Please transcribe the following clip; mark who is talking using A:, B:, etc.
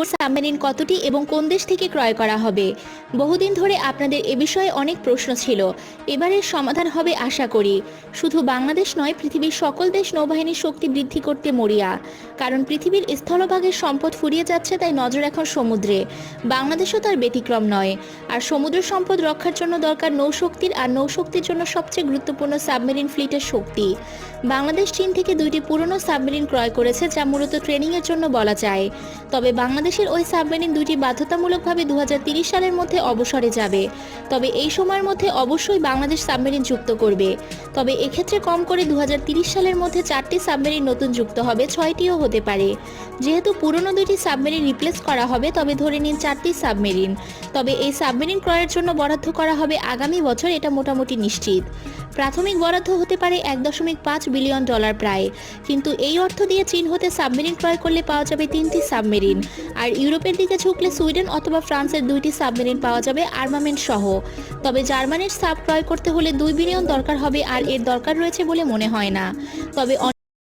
A: Submarine কতটি এবং কোন দেশ থেকে ক্রয় করা হবে? বহুদিন ধরে আপনাদের এ বিষয়ে অনেক প্রশ্ন ছিল। এবারের সমাধান হবে আশা করি। শুধু বাংলাদেশ নয়, পৃথিবীর সকল দেশ নৌবাহিনীর শক্তি বৃদ্ধি করতে মরিয়া। কারণ পৃথিবীর স্থলভাগের সম্পদ ফুরিয়ে যাচ্ছে, তাই নজর এখন সমুদ্রে। বাংলাদেশও তার ব্যতিক্রম নয়। আর সমুদ্র সম্পদ রক্ষার জন্য দরকার নৌশক্তির, আর নৌশক্তির জন্য সবচেয়ে গুরুত্বপূর্ণ সাবমেরিন ফ্লিটের শক্তি। বাংলাদেশ চীন থেকে 2টি পুরনো সাবমেরিন ক্রয় করেছে, যা মূলত ট্রেনিংয়ের জন্য বলা যায়। তবে বাংলাদেশের ওই সাবমেরিন 2টি বাধ্যতামূলকভাবে 2030 সালের মধ্যে অবসরে যাবে। তবে এই সময়ের মধ্যে অবশ্যই বাংলাদেশ সাবমেরিন যুক্ত করবে। তবে এক্ষেত্রে কম করে 2030 সালের মধ্যে 4টি সাবমেরিন নতুন যুক্ত হবে, 6টিও হতে পারে। যেহেতু পুরনো 2টি সাবমেরিন রিপ্লেস করা হবে, তবে ধরে নিন 4টি সাবমেরিন। তবে এই সাবমেরিন ক্রয়ের জন্য বরাদ্দ করা হবে আগামী বছর, এটা মোটামুটি নিশ্চিত। প্রাথমিক বরাদ্দ হতে পারে $1.5 বিলিয়ন প্রায়। কিন্তু এই অর্থ দিয়ে চীন হতে সাবমেরিন ক্রয় করলে পাওয়া যাবে 3টি সাবমেরিন। আর ইউরোপের দিকে ঝুঁকলে সুইডেন অথবা ফ্রান্সের 2টি সাবমেরিন পাওয়া যাবে আর্মামেন্ট সহ। তবে জার্মানির সাব ক্রয় করতে হলে $2 বিলিয়ন দরকার হবে, আর এর দরকার রয়েছে বলে মনে হয় না। তবে